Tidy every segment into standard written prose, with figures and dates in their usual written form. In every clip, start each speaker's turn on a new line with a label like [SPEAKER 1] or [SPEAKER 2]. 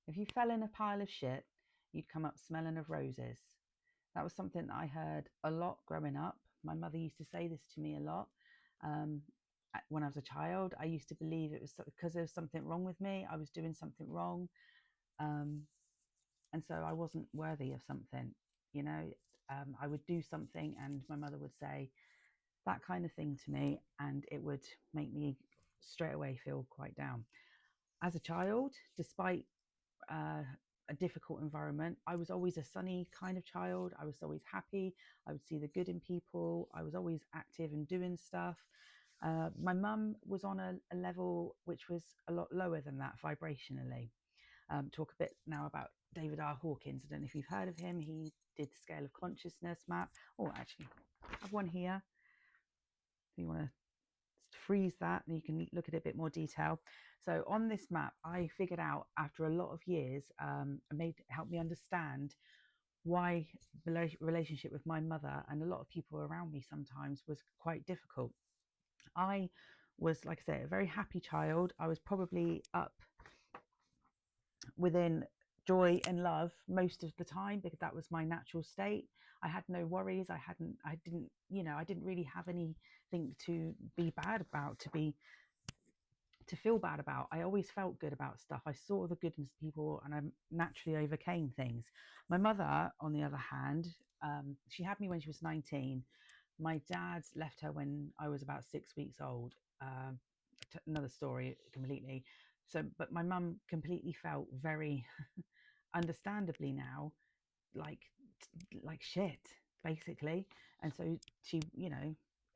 [SPEAKER 1] If you fell in a pile of shit, you'd come up smelling of roses. That was something that I heard a lot growing up. My mother used to say this to me a lot. Um, when I was a child, I used to believe it was because there was something wrong with me. I was doing something wrong. Um, and so I wasn't worthy of something, you know. I would do something and my mother would say that kind of thing to me, and it would make me straight away feel quite down. As a child, despite uh, a difficult environment, I was always a sunny kind of child. I was always happy. I would see the good in people. I was always active and doing stuff. My mum was on a level which was a lot lower than that vibrationally. Talk a bit now about David R Hawkins. I don't know if you've heard of him. He did the scale of consciousness map. Oh, actually, I have one here. If you want to freeze that and you can look at it a bit more detail. So on this map, I figured out after a lot of years, helped me understand why the relationship with my mother and a lot of people around me sometimes was quite difficult. I was, like I say, a very happy child. I was probably up within joy and love most of the time because that was my natural state. I had no worries. I didn't really have anything to be bad about, to feel bad about. I always felt good about stuff. I saw the goodness in people and I naturally overcame things. My mother, on the other hand, she had me when she was 19. My dad left her when I was about 6 weeks old. Another story completely. So, but my mum completely felt very understandably now like like shit basically, and so she,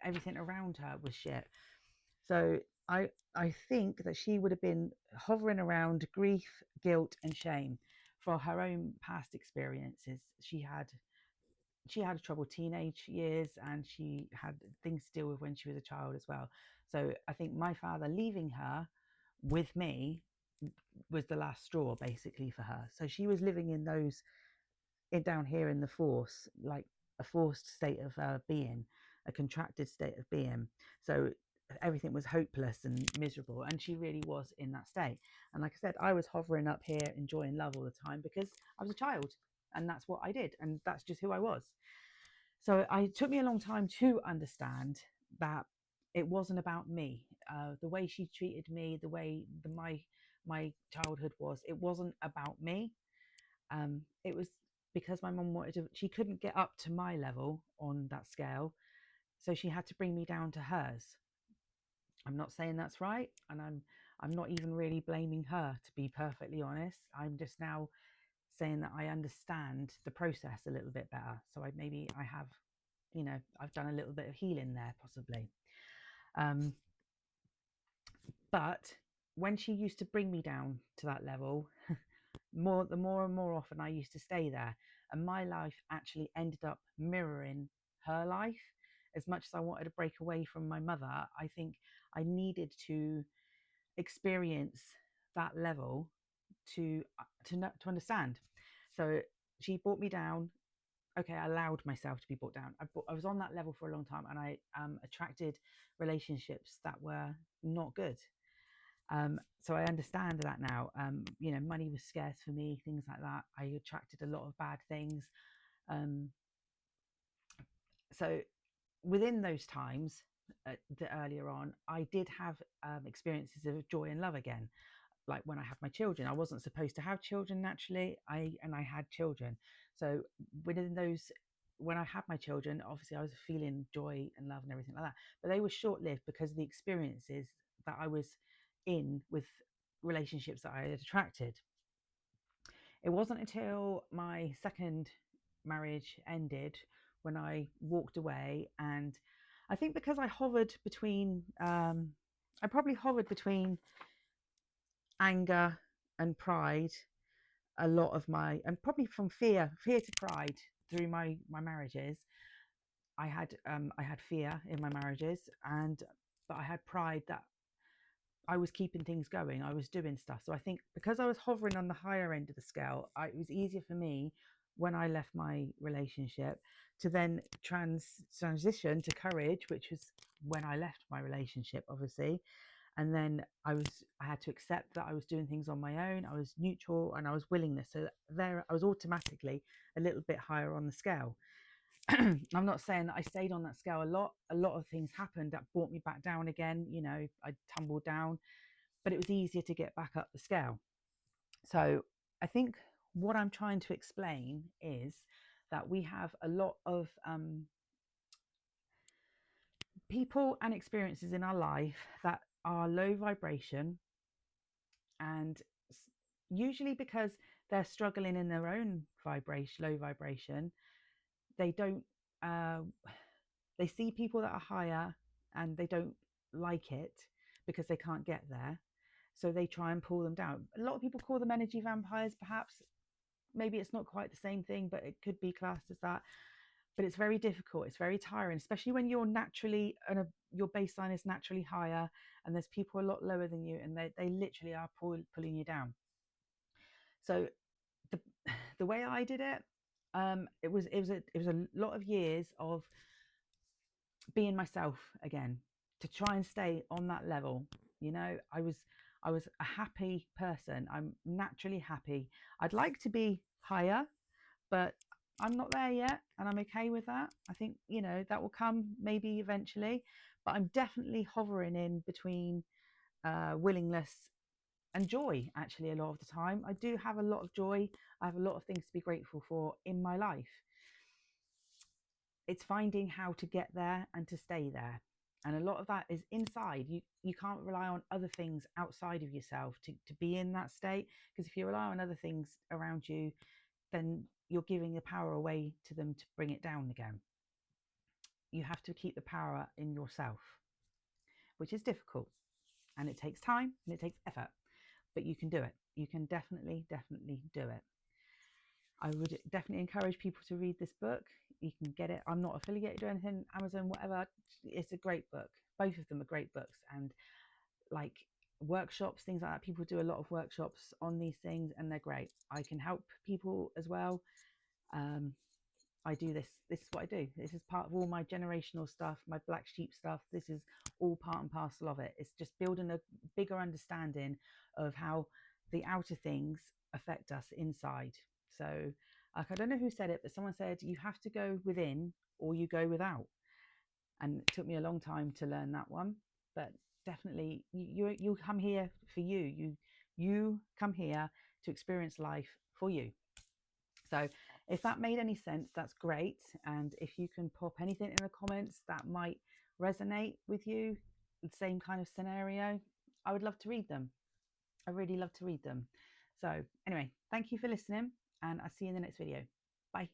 [SPEAKER 1] everything around her was shit. So I think that she would have been hovering around grief, guilt, and shame for her own past experiences. She had a troubled teenage years and she had things to deal with when she was a child as well. So I think my father leaving her with me was the last straw basically for her. So she was living in those down here in the force, like a forced state of being, a contracted state of being. So everything was hopeless and miserable, and she really was in that state. And like I said, I was hovering up here enjoying love all the time because I was a child, and that's what I did, and that's just who I was. So it took me a long time to understand that it wasn't about me. The way she treated me, the way my childhood was, it wasn't about me. It was because my mum wanted to, she couldn't get up to my level on that scale, so she had to bring me down to hers. I'm not saying that's right, and I'm not even really blaming her, to be perfectly honest. I'm just now saying that I understand the process a little bit better. So I have, I've done a little bit of healing there possibly. Um, but when she used to bring me down to that level, the more and more often I used to stay there, and my life actually ended up mirroring her life. As much as I wanted to break away from my mother, I think I needed to experience that level to understand. So she brought me down. Okay, I allowed myself to be brought down. I was on that level for a long time, and I attracted relationships that were not good. So I understand that now. Money was scarce for me, things like that. I attracted a lot of bad things. Um, so within those times, earlier on, I did have experiences of joy and love again. Like when I had my children, I wasn't supposed to have children naturally. I had children. So within those, when I had my children, obviously I was feeling joy and love and everything like that. But they were short lived because of the experiences that I was in with relationships that I had attracted. It wasn't until my second marriage ended when I walked away, and I think because I probably hovered between anger and pride a lot of my, and probably from fear to pride through my marriages. I had fear in my marriages, and but I had pride that I was keeping things going. I was doing stuff. So I think because I was hovering on the higher end of the scale, it was easier for me when I left my relationship to then transition to courage, which was when I left my relationship, obviously. And then I had to accept that I was doing things on my own. I was neutral and I was willingness. So there I was automatically a little bit higher on the scale. I'm not saying that I stayed on that scale a lot. A lot of things happened that brought me back down again. You know, I tumbled down, but it was easier to get back up the scale. So I think what I'm trying to explain is that we have a lot of people and experiences in our life that are low vibration, and usually because they're struggling in their own vibration, low vibration, they don't they see people that are higher and they don't like it because they can't get there, so they try and pull them down. A lot of people call them energy vampires, perhaps. Maybe it's not quite the same thing, but it could be classed as that. But it's very difficult, it's very tiring, especially when you're naturally your baseline is naturally higher and there's people a lot lower than you, and they literally are pulling you down. So the way I did it, it was a lot of years of being myself again, to try and stay on that level. You know, I was a happy person. I'm naturally happy. I'd like to be higher, but I'm not there yet, and I'm okay with that. I think, you know, that will come maybe eventually, but I'm definitely hovering in between willingness and joy. Actually, a lot of the time I do have a lot of joy. I have a lot of things to be grateful for in my life. It's finding how to get there and to stay there, and a lot of that is inside. You can't rely on other things outside of yourself to be in that state, because if you rely on other things around you, then you're giving the power away to them to bring it down again. You have to keep the power in yourself, which is difficult, and it takes time and it takes effort, but you can do it. You can definitely do it. I would definitely encourage people to read this book. You can get it. I'm not affiliated or anything, Amazon, whatever. It's a great book. Both of them are great books. And like workshops, things like that, people do a lot of workshops on these things and they're great. I can help people as well. I do this is what I do. This is part of all my generational stuff, my black sheep stuff. This is all part and parcel of it. It's just building a bigger understanding of how the outer things affect us inside. So like, I don't know who said it, but someone said you have to go within or you go without, and it took me a long time to learn that one. But definitely you come here for you come here to experience life for you. So if that made any sense, that's great. And if you can pop anything in the comments that might resonate with you, the same kind of scenario, I would love to read them. I really love to read them. So anyway, thank you for listening, and I'll see you in the next video. Bye.